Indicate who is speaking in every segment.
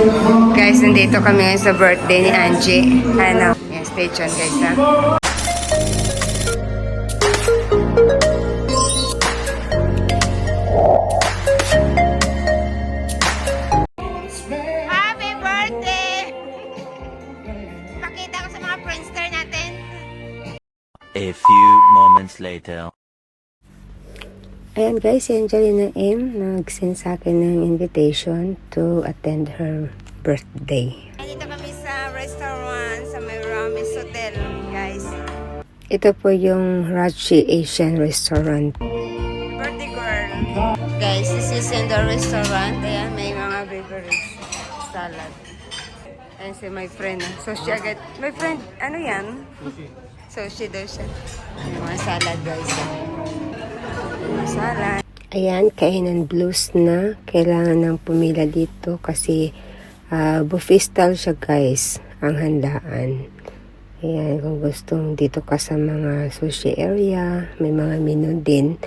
Speaker 1: Guys, nandito kami ngayon sa birthday ni Angie. Ano? Yan, stay tuned guys ha. Happy birthday! Pakita ko sa mga friendster natin.
Speaker 2: A few moments later.
Speaker 1: Ayan guys, si Angelina M. nag-send sa akin ng invitation to attend her birthday. Nandito kami sa restaurant sa may Ramis Hotel, guys. Ito po yung Rachi Asian Restaurant. Birthday girl. Guys, this is in the restaurant. Ayan, may mga beverage, salad. Ayan si my friend. So, she agad, my friend, ano yan? Sushi daw siya. May mga salad, guys. Salad. Ayan, kainan blues na. Kailangan nang pumila dito kasi buffet style siya guys, ang handaan. Ayan, kung gustong dito ka sa mga sushi area, may mga menu din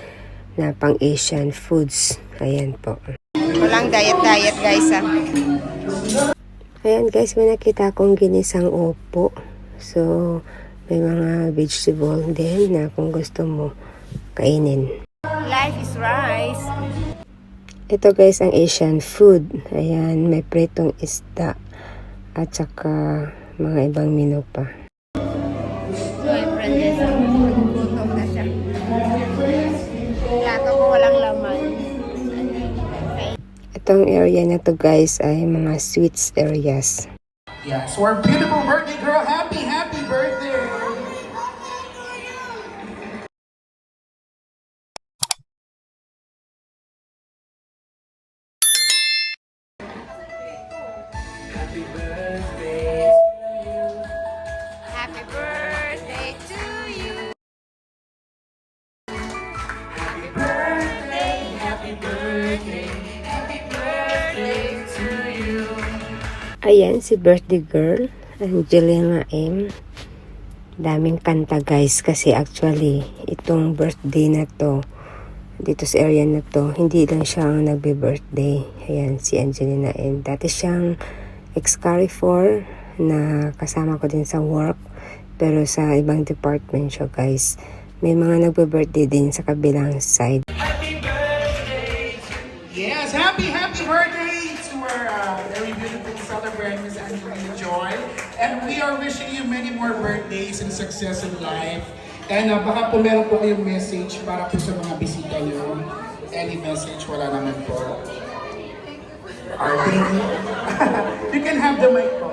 Speaker 1: na pang Asian foods. Ayan po. Walang diet guys ha. Ayan guys, may nakita akong ginisang upo. So, may mga vegetable din na kung gusto mo kainin. Life is rice. Ito guys ang Asian food. Ayan, may pritong isda at saka mga ibang menu pa. So my friend guys, nagugutom na siya. Plato ko walang laman. Itong area na to guys ay mga sweets areas.
Speaker 3: Yes, our beautiful birthday girl. Happy birthday.
Speaker 1: Happy birthday to you. Happy birthday, happy birthday, happy birthday to you. Ayan si birthday girl, Angelina M. Daming kanta guys kasi actually itong birthday na to dito sa area na to, hindi lang siya nagbe-birthday. Ayan si Angelina M. Dati siyang ex-Carrefour na kasama ko din sa work pero sa ibang department siya guys. May mga nagbe-birthday din sa kabilang side.
Speaker 3: Happy birthday! Yes, happy birthday to our very beautiful celebrant, Miss Angelina Joy. And we are wishing you many more birthdays and success in life. And baka po meron po kayong message para po sa mga bisita nyo. Any message? Wala naman po. Thank you. You can have the mic po.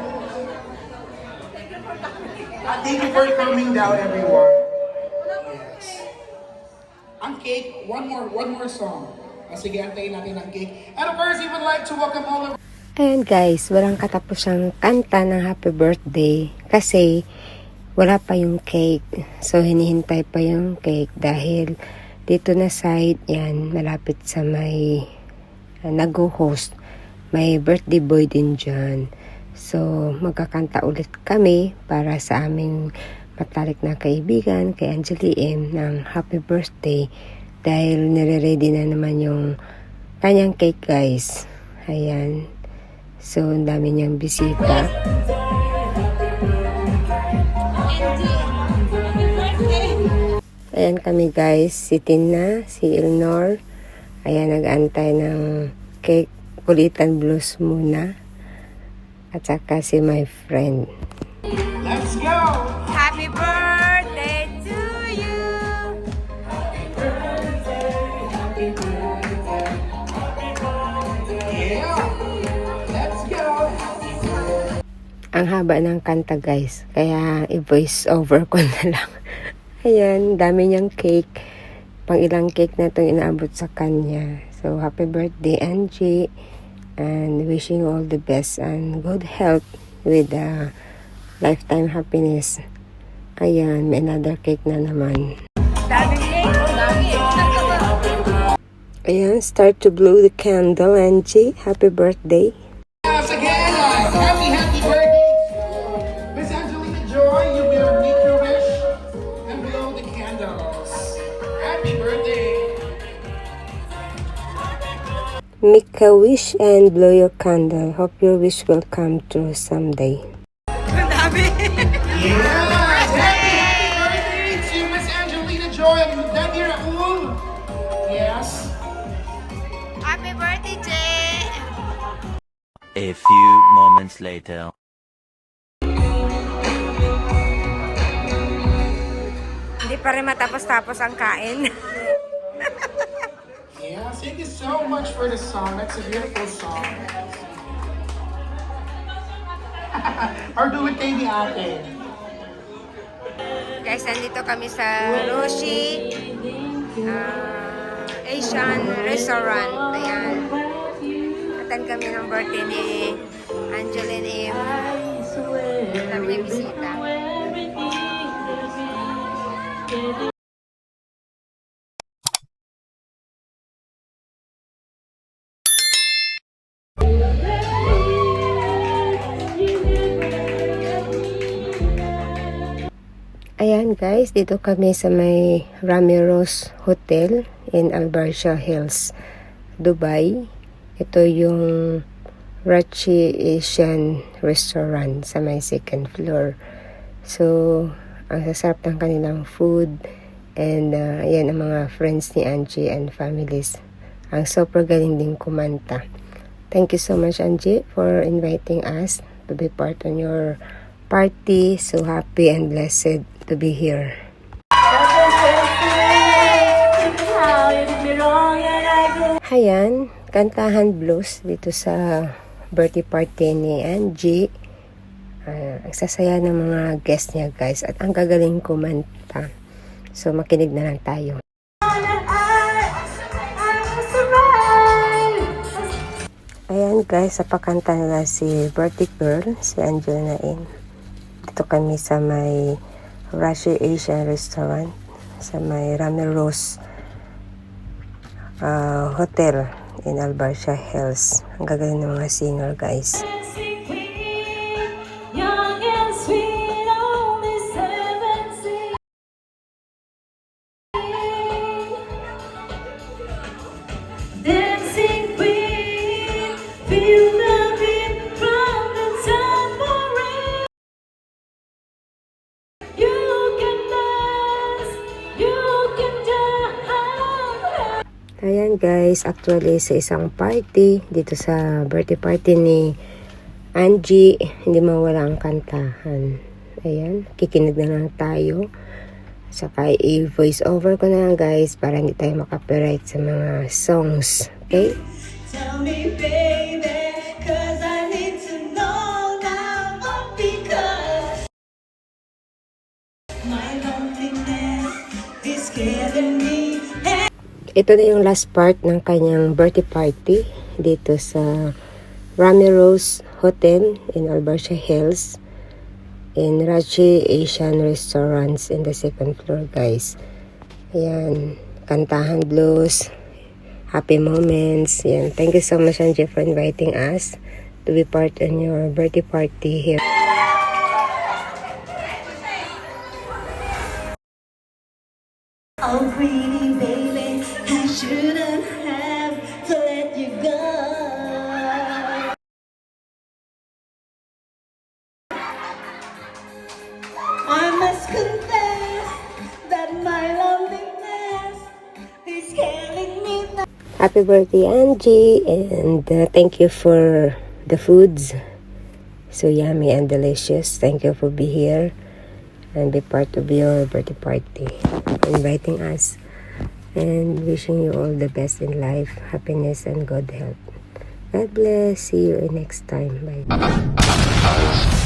Speaker 3: Thank you for coming down, everyone. Yes. Ang cake, one more song. Sige, antayin natin ang cake. And of course, we would like to welcome all of...
Speaker 1: Ayan guys, walang katapusang kanta ng happy birthday kasi wala pa yung cake. So, hinihintay pa yung cake dahil dito na side, yan, malapit sa may nag-host. May birthday boy din dyan. So, magkakanta ulit kami para sa aming matalik na kaibigan kay Angelie M ng happy birthday dahil nire-ready na naman yung kanyang cake guys. Ayan. So, ang dami niyang bisita. Ayan kami guys, si Tina, si Ilnor. Ayan, nag-antay ng cake, kulitan blues muna. At saka si my friend.
Speaker 3: Let's go!
Speaker 1: Happy birthday to you!
Speaker 3: Yeah! Let's go!
Speaker 1: Ang haba ng kanta guys, kaya i-voice over ko na lang. Ayan, dami niyang cake. Pang ilang cake na itong inaabot sa kanya. So, happy birthday Angie. And wishing you all the best and good health with lifetime happiness. Ayan, may another cake na naman. Ayan, start to blow the candle, Angie. Happy birthday.
Speaker 3: Yes, again, happy birthday, Miss Angelina Joy. You will make your wish and blow the candles. Happy birthday.
Speaker 1: Make a wish and blow your candle. Hope your wish will come true someday.
Speaker 3: Yes! Happy birthday to Miss Angelina Joy and Nadia Raul. Yes.
Speaker 1: Happy birthday, Jay!
Speaker 2: A few moments later.
Speaker 1: Hindi pa rin matapos-tapos ang kain.
Speaker 3: Yes, thank you so much for the song. That's a beautiful song. Or do it kay ni ate.
Speaker 1: Guys, nandito kami sa Roshi Asian Restaurant. Ayan. Attend kami ng birthday ni Angeline M. Dami niya bisita. Ayan guys, dito kami sa may Ramiro's Hotel in Albarcia Hills, Dubai. Ito yung Rachi Asian Restaurant sa may second floor. So, ang sasarap ng kanilang food and ayan ang mga friends ni Angie and families. Ang super galing din kumanta. Thank you so much Angie for inviting us to be part on your party. So happy and blessed to be here. Ayan, kantahan blues dito sa birthday party ni Angie. Ang sasaya ng mga guests niya guys at ang gagaling kumanta. So makinig na lang tayo. Ayan guys, sa pakanta nila si birthday girl, si Angelina In. Dito kami sa may Rashi Asian Restaurant, sa may Ramiro's Hotel in Albarcia Hills. Ang gagaling ng mga singer guys. Ayan guys, actually sa isang party, dito sa birthday party ni Angie, hindi mawala ang kantahan. Ayan, kikinig na lang tayo. Saka i-voice over ko na lang guys para hindi tayo makapiright sa mga songs. Okay?
Speaker 4: Tell me baby, 'cause I need to know now, because my loneliness is killing me.
Speaker 1: Ito na yung last part ng kanyang birthday party dito sa Ramiro's Hotel in Albarcia Hills in Rachi Asian Restaurants in the second floor guys. Ayan, kantahan blues, happy moments. Ayan, thank you so much Angie for inviting us to be part in your birthday party here.
Speaker 4: Oh pretty baby, I shouldn't have to let you go. I must confess that my loneliness is killing me now.
Speaker 1: Happy birthday Angie and thank you for the foods. So yummy and delicious. Thank you for being here and be part of your birthday party. Inviting us and wishing you all the best in life, happiness and good health. God bless. See you next time. Bye.